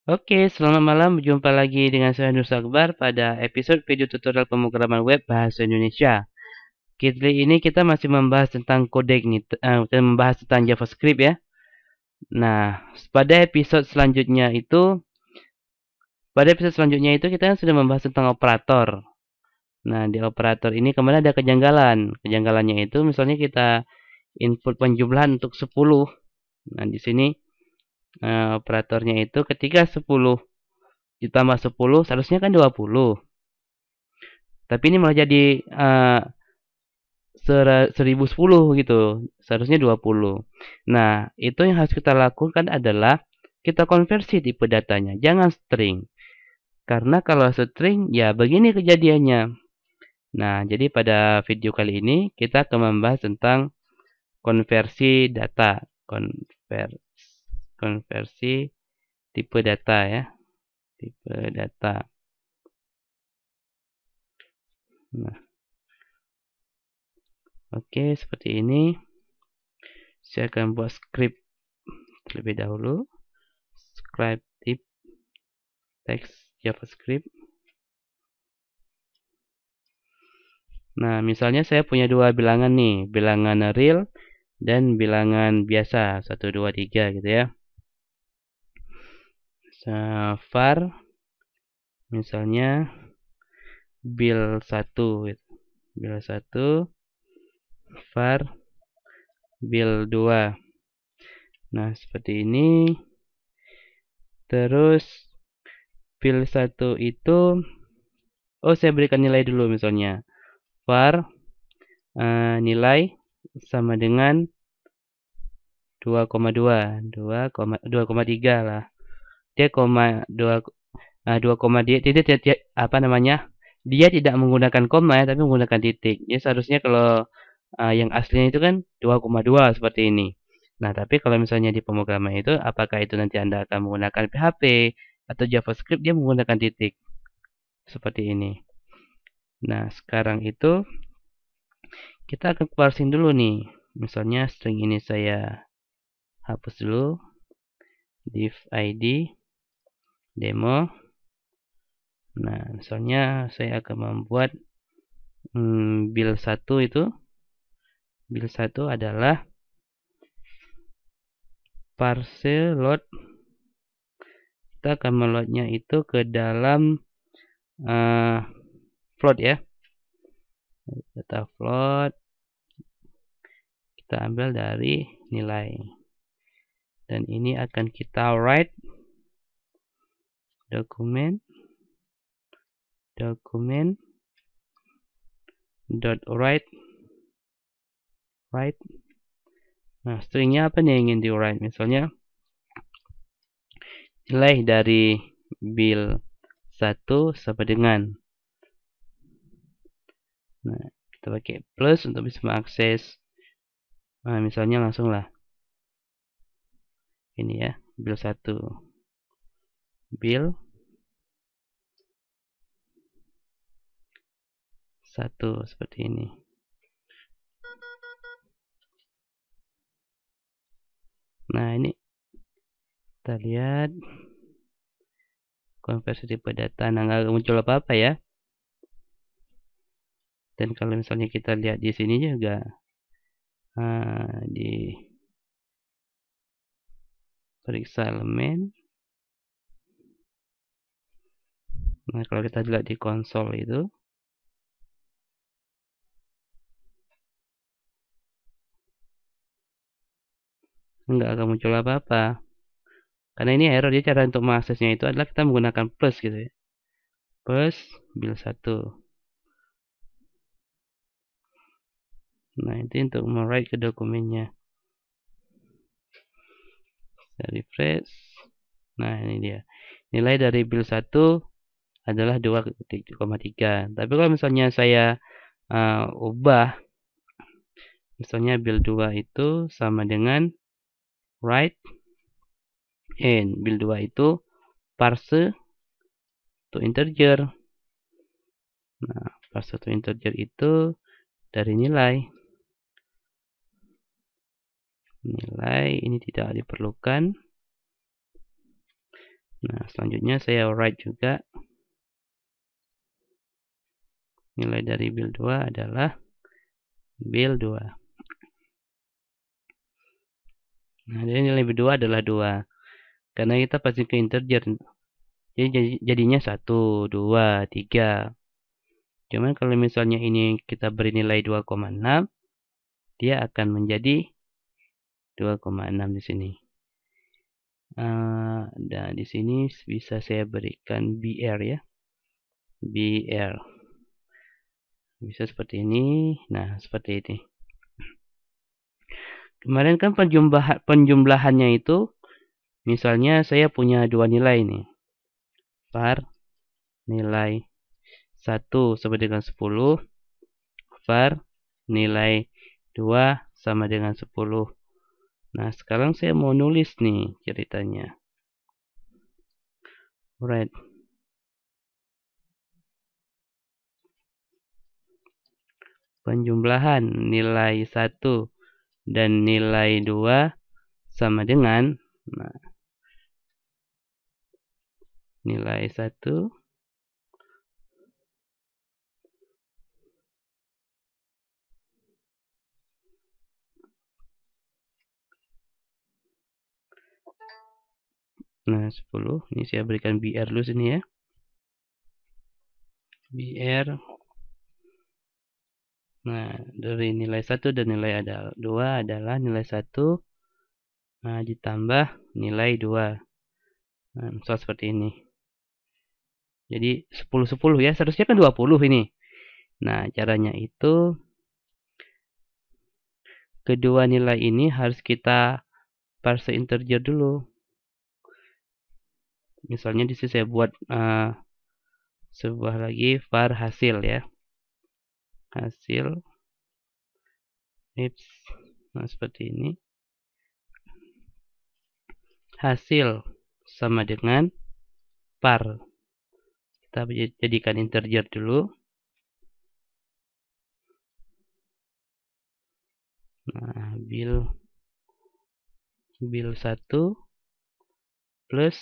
Oke, selamat malam. Berjumpa lagi dengan saya Nur Akbar pada episode video tutorial pemrograman web bahasa Indonesia. Kali ini kita masih membahas tentang codec nih, kita membahas tentang JavaScript ya. Nah, pada episode selanjutnya itu kita sudah membahas tentang operator. Nah, di operator ini kemarin ada kejanggalan. Kejanggalannya itu misalnya kita input penjumlahan untuk 10. Nah, di sini operatornya itu ketika 10 ditambah 10 seharusnya kan 20. Tapi ini malah jadi 1010 gitu. Seharusnya 20. Nah, itu yang harus kita lakukan adalah kita konversi tipe datanya. Jangan string. Karena kalau string, ya begini kejadiannya. Nah, jadi pada video kali ini kita akan membahas tentang konversi data. Konversi tipe data ya. Tipe data. Nah, oke, seperti ini. Saya akan buat script terlebih dahulu. Script type text JavaScript. Nah, misalnya saya punya dua bilangan nih, bilangan real dan bilangan biasa, 1, 2, 3 gitu ya. Var, misalnya bil1, gitu. Bil1, var, bil2. Nah, seperti ini. Terus, bil1 itu, saya berikan nilai dulu misalnya. Var, nilai sama dengan 2,2, 2,3 lah. Dia 2, dia apa namanya? Dia tidak menggunakan koma ya, tapi menggunakan titik. Jadi seharusnya kalau yang aslinya itu kan 2,2 seperti ini. Nah, tapi kalau misalnya di pemrograman itu, apakah itu nanti Anda akan menggunakan PHP atau JavaScript, dia menggunakan titik. Seperti ini. Nah, sekarang itu kita akan parsing dulu nih. Misalnya string ini saya hapus dulu. Div id demo. Nah, misalnya saya akan membuat bil1 itu. Bil1 adalah parse load. Kita akan meloadnya itu ke dalam float ya. Data float. Kita ambil dari nilai. Dan ini akan kita write dokumen write. Nah, stringnya apa nih yang ingin di write? Misalnya nilai dari bil1 sama dengan. Nah, kita pakai plus untuk bisa mengakses. Nah, misalnya langsung lah. Ini ya, bil1. Bil 1 seperti ini. Nah, ini kita lihat konversi tipe data. Nah, nggak muncul apa-apa ya. Dan kalau misalnya kita lihat di sini juga di periksa elemen. Nah, kalau kita lihat di konsol itu nggak akan muncul apa-apa. Karena ini error, jadi cara untuk mengaksesnya itu adalah kita menggunakan plus gitu ya. Plus bil1. Nah, itu untuk merwrite ke dokumennya. Saya refresh. Nah, ini dia. Nilai dari bil1 adalah 2,3. Tapi kalau misalnya saya ubah, misalnya bil2 itu sama dengan write bil2 itu parse to integer. Nah, parse to integer itu dari nilai ini tidak diperlukan. Nah, selanjutnya saya write juga. Nilai dari build 2 adalah build 2. Nah, jadi nilai build 2 adalah 2. Karena kita pasti ke integer. Jadi jadinya 1, 2, 3. Cuman kalau misalnya ini kita beri nilai 2,6, dia akan menjadi 2,6 di sini. Dan di sini bisa saya berikan BR ya. BR. Bisa seperti ini. Nah, seperti ini. Kemarin kan penjumlahannya itu, misalnya saya punya dua nilai nih. Var nilai 1 sama dengan 10. Var nilai 2 sama dengan 10. Nah, sekarang saya mau nulis nih ceritanya. Right. Penjumlahan nilai 1 dan nilai 2 sama dengan nilai 1 nah 10. Ini saya berikan BR dulu sini ya. BR. Nah, dari nilai 1 dan nilai 2 adalah nilai 1 ditambah nilai 2. Nah, misal seperti ini. Jadi 10 ya, seharusnya kan 20 ini. Nah, caranya itu kedua nilai ini harus kita parse integer dulu. Misalnya di sini saya buat sebuah lagi var hasil ya. Hasil ifs. Nah, seperti ini. Hasil sama dengan par. Kita jadikan integer dulu. Nah, build 1 plus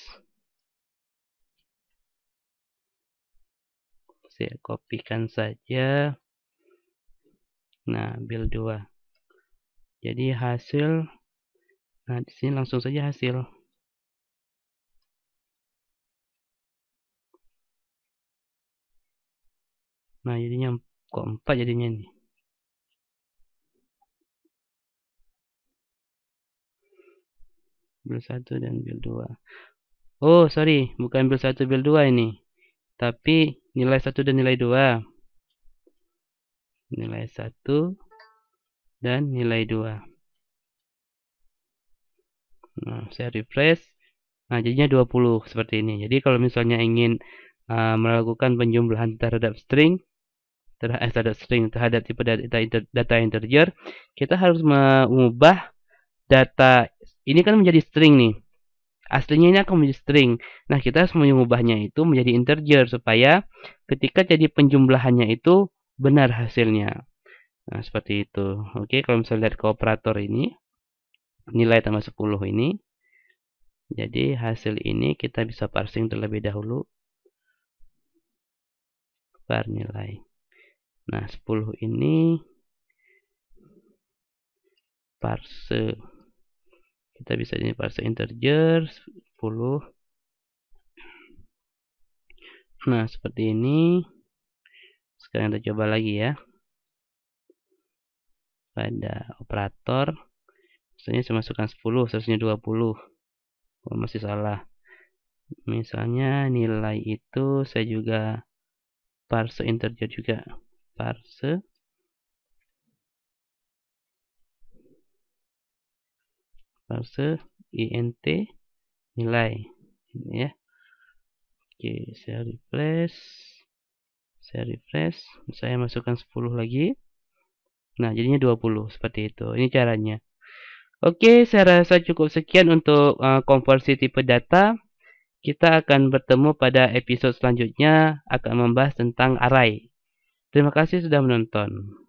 saya kopikan saja. Nah, build 2. Jadi hasil, nah di sini langsung saja hasil. Nah, jadinya kok 4 jadinya nih. Build 1 dan build 2. Oh, sorry, bukan build 1 build 2 ini. Tapi nilai 1 dan nilai 2. Nilai 1 dan nilai 2. Nah, saya refresh. Nah, jadinya 20 seperti ini. Jadi kalau misalnya ingin melakukan penjumlahan terhadap terhadap tipe data integer, kita harus mengubah data ini kan menjadi string nih. Aslinya ini akan menjadi string. Nah, kita harus mengubahnya itu menjadi integer supaya ketika jadi penjumlahannya itu benar hasilnya. Nah, seperti itu. Oke, kalau misalnya lihat ke operator ini, nilai tambah 10 ini. Jadi hasil ini kita bisa parsing terlebih dahulu. Var nilai. Nah, 10 ini parse. Kita bisa ini parse integer 10. Nah, seperti ini. Sekarang kita coba lagi ya. Pada operator. Misalnya saya masukkan 10, seharusnya 20. Oh, masih salah. Misalnya nilai itu saya juga parse integer juga. Parse int nilai ini ya. Oke, saya refresh, saya masukkan 10 lagi. Nah, jadinya 20 seperti itu. Ini caranya. Oke, saya rasa cukup sekian untuk konversi tipe data. Kita akan bertemu pada episode selanjutnya akan membahas tentang array. Terima kasih sudah menonton.